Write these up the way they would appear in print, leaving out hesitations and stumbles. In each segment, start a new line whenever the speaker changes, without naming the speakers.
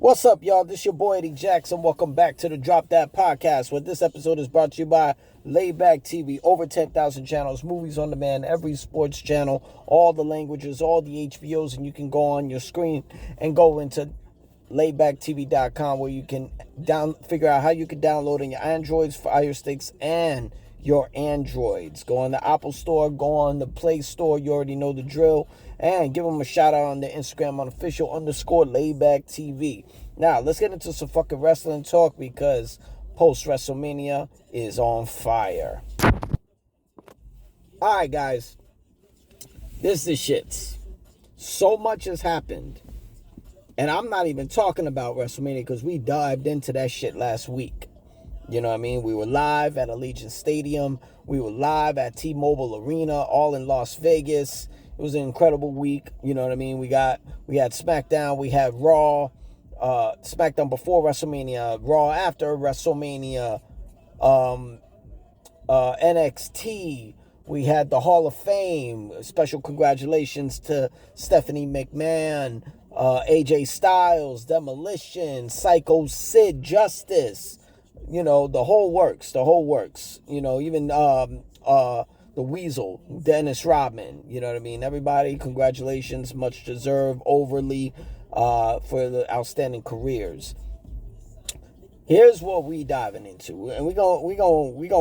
What's up, y'all? This your boy Eddie Jackson. Welcome back to the Drop That Podcast, where this episode is brought to you by Layback TV. Over 10,000 channels, movies on demand, every sports channel, all the languages, all the HBOs, and you can go on your screen and go into laybacktv.com where you can figure out how you can download on your Androids, Fire Sticks, and your Androids. Go on the Apple Store, go on the Play Store. You already know the drill. And give them a shout out on their Instagram on official_layback TV. Now, let's get into some fucking wrestling talk because post-WrestleMania is on fire. Alright, guys. This is shits. So much has happened. And I'm not even talking about WrestleMania because we dived into that shit last week. You know what I mean? We were live at Allegiant Stadium. We were live at T-Mobile Arena, all in Las Vegas. It was an incredible week. You know what I mean? We had Smackdown. We had Raw. Smackdown before WrestleMania. Raw after WrestleMania. NXT. We had the Hall of Fame. Special congratulations to Stephanie McMahon, AJ Styles, Demolition, Psycho Sid, Justice. You know, the whole works. You know, even the Weasel, Dennis Rodman. You know what I mean? Everybody, congratulations, much deserved, overly, for the outstanding careers. Here's what we diving into, and we gonna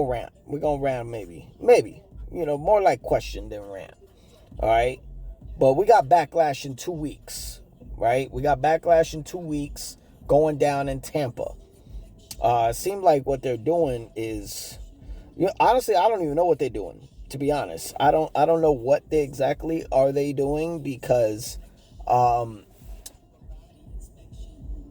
rant. We gonna rant maybe. You know, more like question than rant. All right, but we got Backlash in 2 weeks, right? We got Backlash in 2 weeks going down in Tampa. It seemed like what they're doing is, you know, honestly, I don't even know what they're doing. To be honest, I don't know what they exactly are they doing because,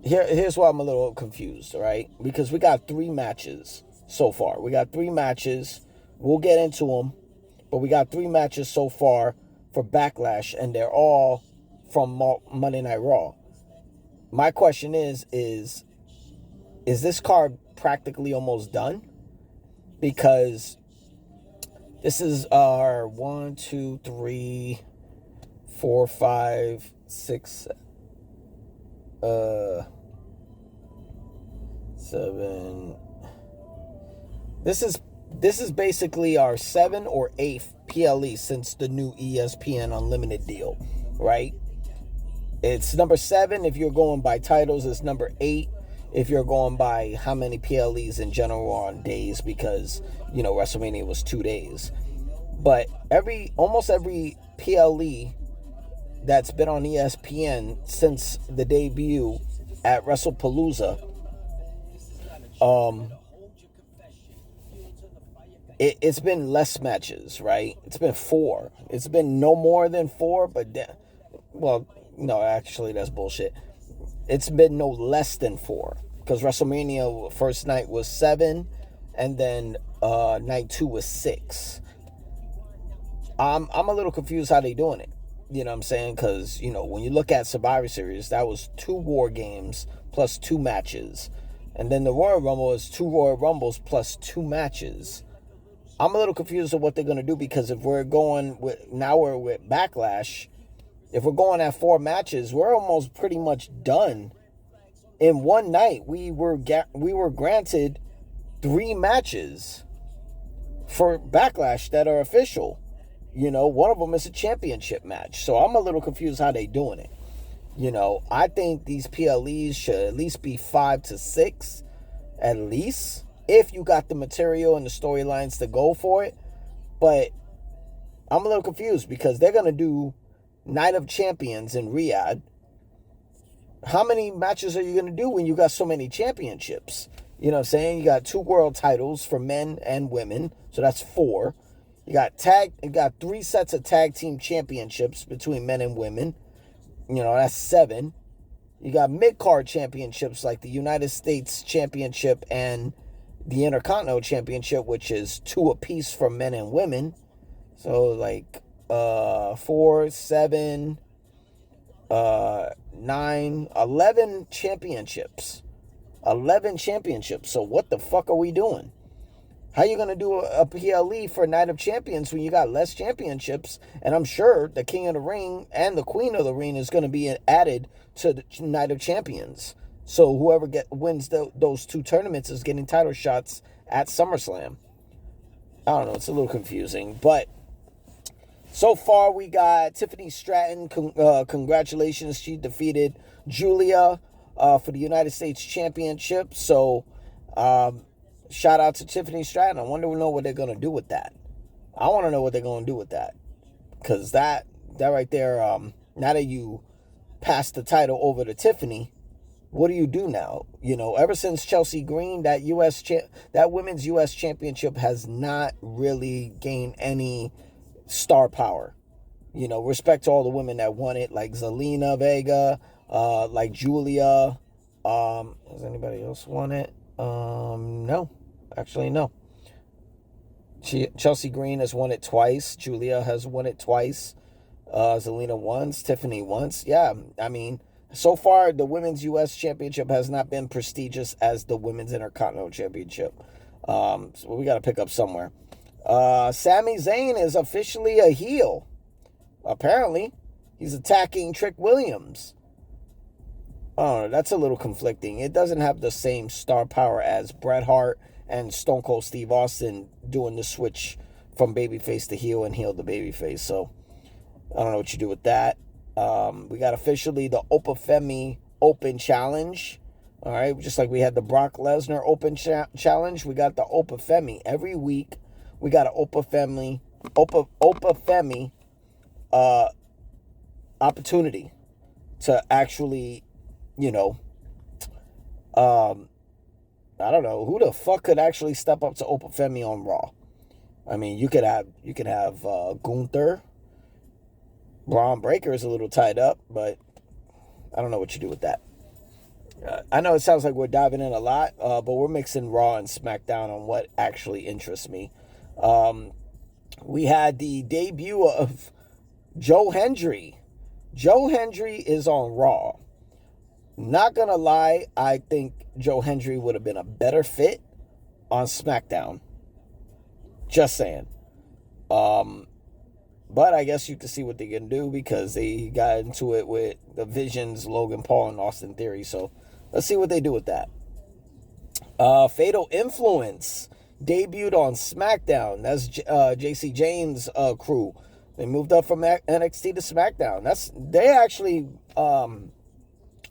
here's why I'm a little confused, right? Because we got 3 matches so far. We got 3 matches. We'll get into them, but we got 3 matches so far for Backlash, and they're all from Monday Night Raw. My question is this card practically almost done? Because this is our 1, 2, 3, 4, 5, 6, 7. This is basically our 7th or 8th PLE since the new ESPN Unlimited deal, right? It's number 7 if you're going by titles. It's number 8 if you're going by how many PLEs in general are on days, because, you know, WrestleMania was 2 days. But almost every PLE that's been on ESPN since the debut at WrestlePalooza, it's been less matches, right? It's been 4. It's been no more than 4, but well, no, actually that's bullshit. It's been no less than 4, because WrestleMania first night was 7, and then night 2 was 6. I'm a little confused how they doing it. You know what I'm saying? Because, you know, when you look at Survivor Series, that was 2 War Games plus 2 matches. And then the Royal Rumble is 2 Royal Rumbles plus 2 matches. I'm a little confused of what they're going to do, because if we're going with Backlash, if we're going at 4 matches, we're almost pretty much done. In one night, we were granted 3 matches for Backlash that are official. You know, one of them is a championship match. So I'm a little confused how they doing it. You know, I think these PLEs should at least be 5 to 6, at least, if you got the material and the storylines to go for it. But I'm a little confused because they're going to do Night of Champions in Riyadh. How many matches are you going to do when you got so many championships? You know what I'm saying? You got 2 world titles for men and women, so that's 4. You got 3 sets of tag team championships between men and women. You know, that's 7. You got mid-card championships like the United States Championship and the Intercontinental Championship, which is 2 apiece for men and women. So like 4, 7, 9, 11 championships. 11 championships. So what the fuck are we doing? How you going to do a PLE for Night of Champions when you got less championships? And I'm sure the King of the Ring and the Queen of the Ring is going to be added to the Night of Champions. So whoever wins those two tournaments is getting title shots at SummerSlam. I don't know. It's a little confusing. But so far, we got Tiffany Stratton. Congratulations. She defeated Julia for the United States Championship. So shout out to Tiffany Stratton. I wonder what they're going to do with that. I want to know what they're going to do with that. Because that right there, now that you pass the title over to Tiffany, what do you do now? You know, ever since Chelsea Green, that women's U.S. championship has not really gained any star power. You know, respect to all the women that won it, like Zelina Vega, like Julia. Has anybody else won it? No. Actually, no. Chelsea Green has won it twice. Julia has won it twice. Zelina once. Tiffany once. Yeah, I mean, so far, the Women's U.S. Championship has not been prestigious as the Women's Intercontinental Championship. So we got to pick up somewhere. Sami Zayn is officially a heel. Apparently, he's attacking Trick Williams. Oh, that's a little conflicting. It doesn't have the same star power as Bret Hart and Stone Cold Steve Austin doing the switch from babyface to heel and heel to babyface. So, I don't know what you do with that. We got officially the Opa Femi Open Challenge. All right, just like we had the Brock Lesnar Open Challenge, we got the Opa Femi. Every week, we got an Opa Femi opportunity to actually, you know, I don't know who the fuck could actually step up to Opa Femi on Raw. I mean, you could have Gunther. Braun Breaker is a little tied up, but I don't know what you do with that. I know it sounds like we're diving in a lot, but we're mixing Raw and SmackDown on what actually interests me. We had the debut of Joe Hendry. Joe Hendry is on Raw. Not gonna lie, I think Joe Hendry would have been a better fit on SmackDown. Just saying. But I guess you can see what they can do because they got into it with the Visions, Logan Paul, and Austin Theory. So let's see what they do with that. Fatal Influence debuted on SmackDown. That's JC James' crew. They moved up from NXT to SmackDown. They actually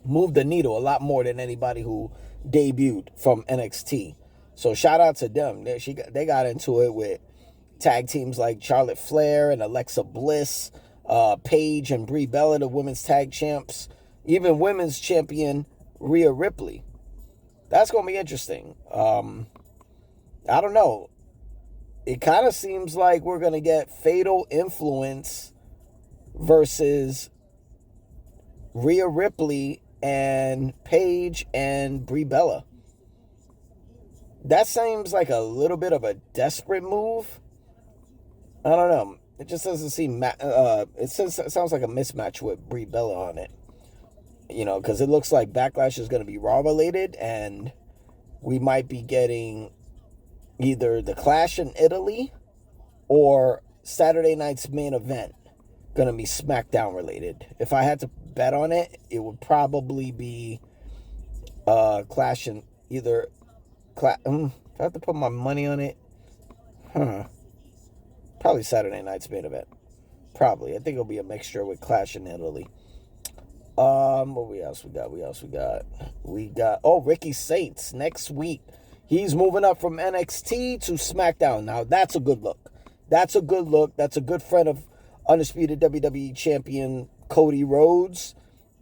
moved the needle a lot more than anybody who debuted from NXT. So shout out to them. They got into it with tag teams like Charlotte Flair and Alexa Bliss, Paige and Brie Bella, the women's tag champs, even women's champion Rhea Ripley. That's going to be interesting. I don't know. It kind of seems like we're going to get Fatal Influence versus Rhea Ripley and Paige and Brie Bella. That seems like a little bit of a desperate move. I don't know. It just doesn't seem... it sounds like a mismatch with Brie Bella on it. You know, because it looks like Backlash is going to be Raw-related, and we might be getting either the Clash in Italy or Saturday night's main event going to be SmackDown-related. If I had to bet on it, it would probably be Clash in either... if I have to put my money on it... Probably Saturday night's main event. Probably. I think it'll be a mixture with Clash in Italy. What else we got? We got Ricky Saints next week. He's moving up from NXT to SmackDown. Now that's a good look. That's a good friend of undisputed WWE champion Cody Rhodes.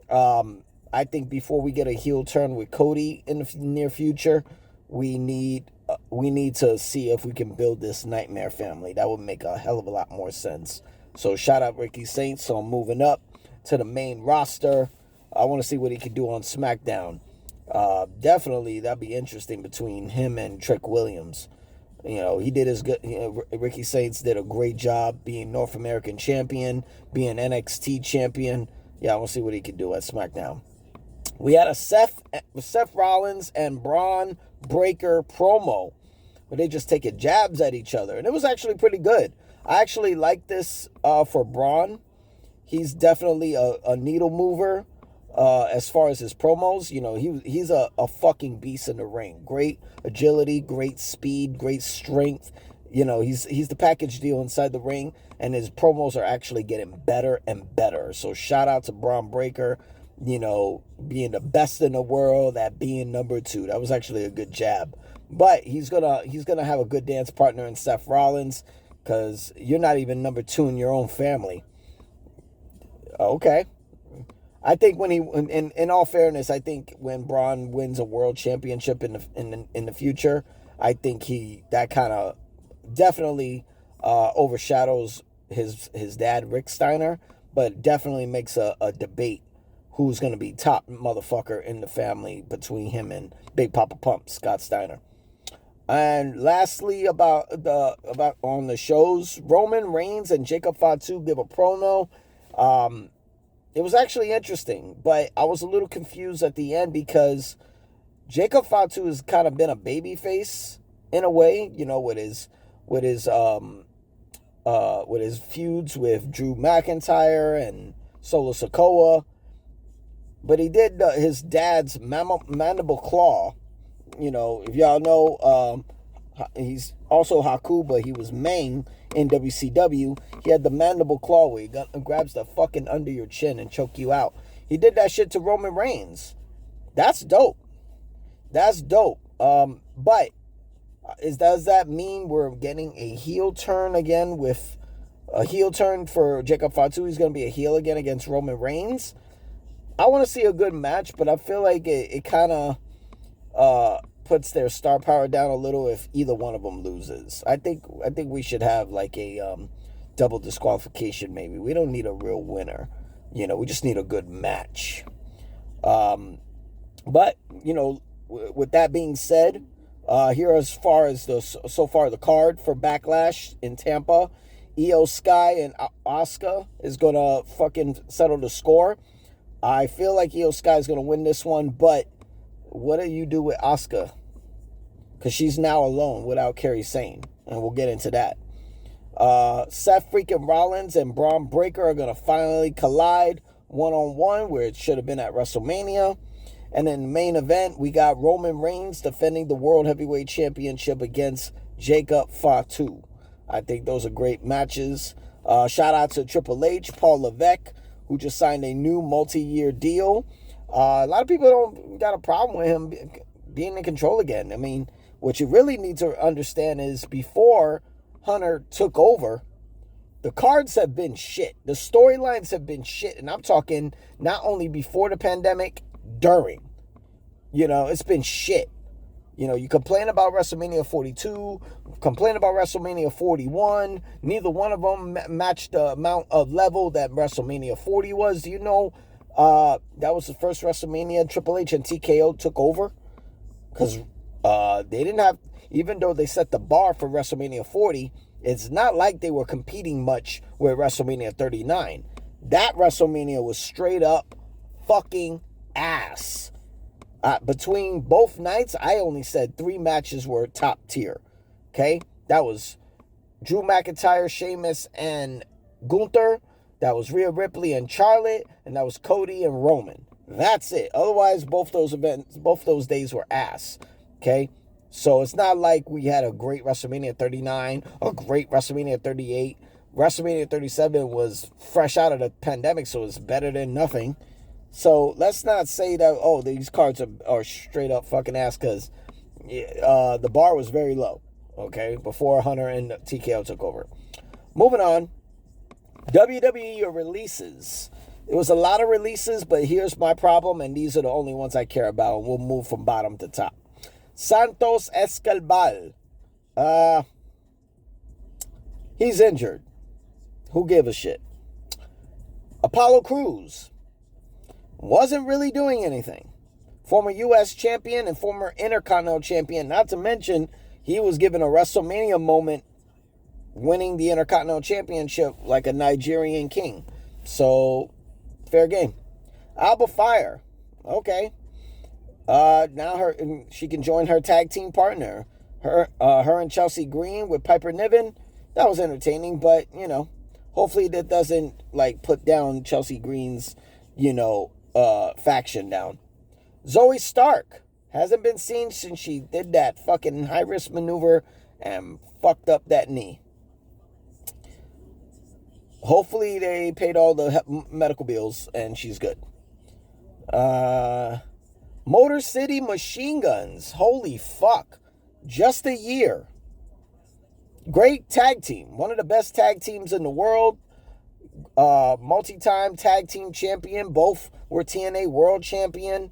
I think before we get a heel turn with Cody in the near future, we need to see if we can build this Nightmare family. That would make a hell of a lot more sense. So shout out Ricky Saints on moving up to the main roster. I want to see what he can do on SmackDown. Definitely, that'd be interesting between him and Trick Williams. You know, he did his good. Ricky Saints did a great job being North American champion, being NXT champion. Yeah, I want to see what he can do at SmackDown. We had a Seth Rollins and Braun Breaker promo where they just taking jabs at each other, and it was actually pretty good. I actually like this for Braun. He's definitely a needle mover. as far as his promos, he's a fucking beast in the ring. Great agility, great speed, great strength. He's the package deal inside the ring, and his promos are actually getting better and better. So shout out to Braun Breaker, being the best in the world at being number 2. That was actually a good jab. But he's gonna have a good dance partner in Seth Rollins, because you're not even number 2 in your own family. Okay. I think in all fairness, I think when Braun wins a world championship in the future, I think that kind of definitely overshadows his dad, Rick Steiner, but definitely makes a debate who's going to be top motherfucker in the family between him and Big Papa Pump, Scott Steiner. And lastly, about on the shows, Roman Reigns and Jacob Fatu give a promo. It was actually interesting, but I was a little confused at the end because Jacob Fatu has kind of been a babyface in a way, with his feuds with Drew McIntyre and Solo Sikoa. But he did his dad's mandible claw. If y'all know, he's also Haku, but he was Meng in WCW. He had the mandible claw where he grabs the fucking under your chin and choke you out. He did that shit to Roman Reigns. That's dope. But does that mean we're getting a heel turn again with a heel turn for Jacob Fatu? He's going to be a heel again against Roman Reigns. I want to see a good match, but I feel like it kind of puts their star power down a little if either one of them loses. I think we should have like a double disqualification maybe. We don't need a real winner. We just need a good match. But, with that being said, here as far as the card for Backlash in Tampa, Io Sky and Asuka is going to fucking settle the score. I feel like Io Sky is going to win this one, but what do you do with Asuka? Because she's now alone without Kairi Sane, and we'll get into that. Seth freaking Rollins and Braun Breaker are going to finally collide one-on-one, where it should have been at WrestleMania. And in the main event, we got Roman Reigns defending the World Heavyweight Championship against Jacob Fatu. I think those are great matches. Shout out to Triple H, Paul Levesque, who just signed a new multi-year deal. A lot of people don't got a problem with him being in control again. I mean, what you really need to understand is before Hunter took over, the cards have been shit. The storylines have been shit. And I'm talking not only before the pandemic, during. It's been shit. You complain about WrestleMania 42, complain about WrestleMania 41. Neither one of them matched the amount of level that WrestleMania 40 was. Do you know that was the first WrestleMania Triple H and TKO took over? Because they didn't have, even though they set the bar for WrestleMania 40, it's not like they were competing much with WrestleMania 39. That WrestleMania was straight up fucking ass. Between both nights, I only said 3 matches were top tier. Okay? That was Drew McIntyre, Sheamus, and Gunther. That was Rhea Ripley and Charlotte. And that was Cody and Roman. That's it. Otherwise, both those days were ass. Okay? So it's not like we had a great WrestleMania 39, a great WrestleMania 38. WrestleMania 37 was fresh out of the pandemic, so it's better than nothing. So let's not say that, these cards are straight up fucking ass, because the bar was very low, okay, before Hunter and TKO took over. Moving on, WWE releases. It was a lot of releases, but here's my problem, and these are the only ones I care about, and we'll move from bottom to top. Santos Escobar. He's injured. Who gave a shit? Apollo Crews wasn't really doing anything. Former U.S. champion and former Intercontinental champion. Not to mention, he was given a WrestleMania moment winning the Intercontinental Championship like a Nigerian king. So, fair game. Alba Fire. Okay. Now she can join her tag team partner. Her and Chelsea Green with Piper Niven. That was entertaining, but, hopefully that doesn't, put down Chelsea Green's, faction down. Zoe Stark hasn't been seen since she did that fucking high-risk maneuver and fucked up that knee. Hopefully they paid all the medical bills and she's good. Motor City Machine Guns. Holy fuck. Just a year. Great tag team. One of the best tag teams in the world. Multi-time tag team champion. Both were TNA world champion.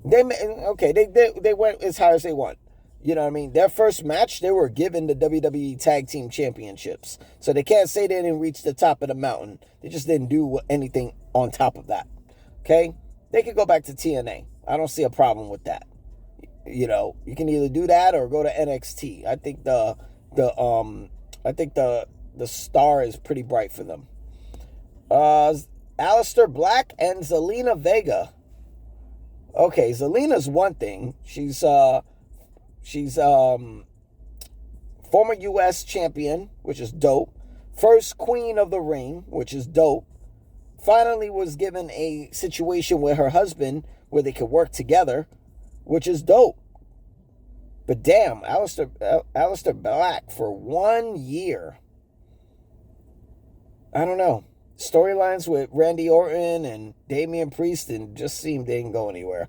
They went as high as they want. You know what I mean? Their first match, they were given the WWE Tag Team Championships. So they can't say they didn't reach the top of the mountain. They just didn't do anything on top of that. Okay? They could go back to TNA. I don't see a problem with that. You know, you can either do that or go to NXT. I think the star is pretty bright for them. Aleister Black and Zelina Vega. Okay, Zelina's one thing. She's former U.S. champion, which is dope. First queen of the ring, which is dope. Finally was given a situation with her husband where they could work together, which is dope. But damn, Aleister Black for 1 year. I don't know. Storylines with Randy Orton and Damian Priest and just seemed they didn't go anywhere.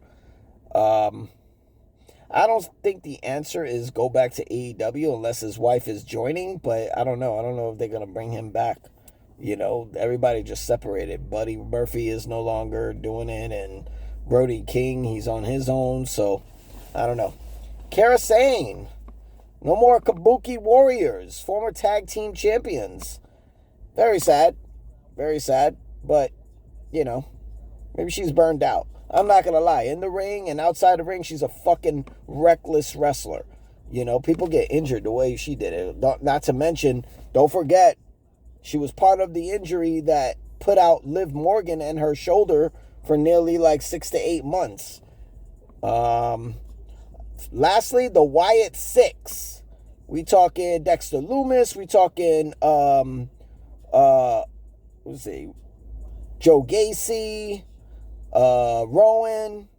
I don't think the answer is go back to AEW unless his wife is joining, but I don't know. I don't know if they're going to bring him back. You know, everybody just separated. Buddy Murphy is no longer doing it, and Brody King, he's on his own, so I don't know. Kara Sane. No more Kabuki Warriors, former tag team champions. Very sad. Very sad, but, you know, maybe she's burned out. I'm not going to lie. In the ring and outside the ring, she's a fucking reckless wrestler. You know, people get injured the way she did it. Not to mention, don't forget, she was part of the injury that put out Liv Morgan and her shoulder for nearly like 6 to 8 months. Lastly, the Wyatt Six. We talking Dexter Lumis. We talking, Joe Gacy, Rowan,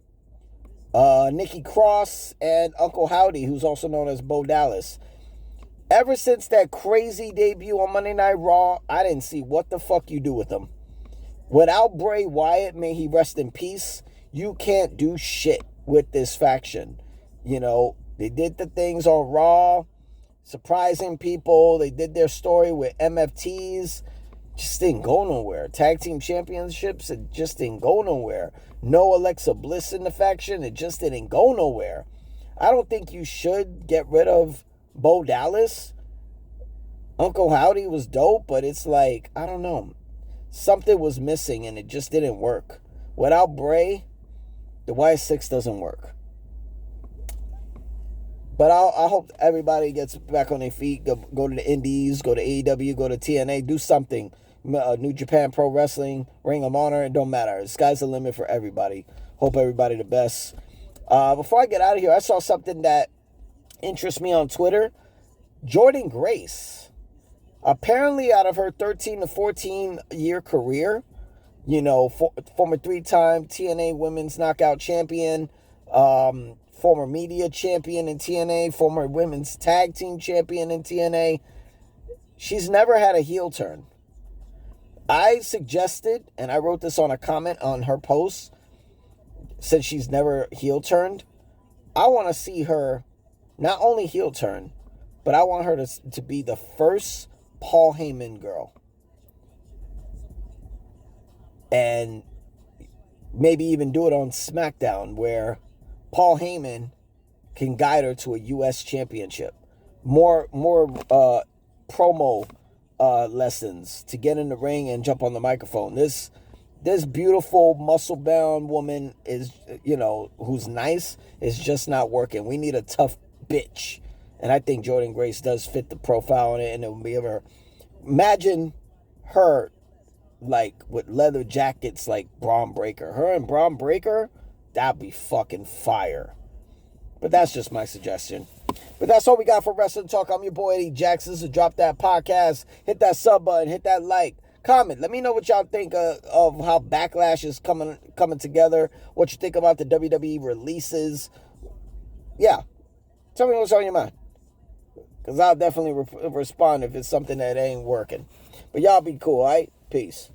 Nikki Cross, and Uncle Howdy, who's also known as Bo Dallas. Ever since that crazy debut on Monday Night Raw, I didn't see what the fuck you do with them. Without Bray Wyatt, may he rest in peace, you can't do shit with this faction. You know, they did the things on Raw, surprising people. They did their story with MFTs. Just didn't go nowhere. Tag team championships, it just didn't go nowhere. No Alexa Bliss in the faction, it just didn't go nowhere. I don't think you should get rid of Bo Dallas. Uncle Howdy was dope, but it's like, I don't know. Something was missing and it just didn't work. Without Bray, the Y6 doesn't work. But I hope everybody gets back on their feet. Go to the Indies, go to AEW, go to TNA, do something. New Japan Pro Wrestling, Ring of Honor, it don't matter. The sky's the limit for everybody. Hope everybody the best. Before I get out of here, I saw something that interests me on Twitter. Jordynne Grace. Apparently, out of her 13 to 14 year career, you know, former 3-time TNA Women's Knockout Champion, former media champion in TNA, former women's tag team champion in TNA. She's never had a heel turn. I suggested, and I wrote this on a comment on her post, since she's never heel turned, I want to see her not only heel turn, but I want her to be the first Paul Heyman girl. And maybe even do it on Smackdown, where Paul Heyman can guide her to a U.S. championship. More promo lessons to get in the ring and jump on the microphone. This beautiful muscle-bound woman is, you know, who's nice, is just not working. We need a tough bitch. And I think Jordynne Grace does fit the profile in it, and it will be ever. Imagine her like with leather jackets like Braun Breaker. Her and Braun Breaker, that'd be fucking fire. But that's just my suggestion. But that's all we got for Wrestling Talk. I'm your boy Eddie Jackson. So drop that podcast, hit that sub button, hit that like, Comment. Let me know what y'all think of how Backlash is coming together. What you think about the WWE releases. Yeah. Tell me what's on your mind. Because I'll definitely respond if it's something that ain't working. But y'all be cool, all right? Peace.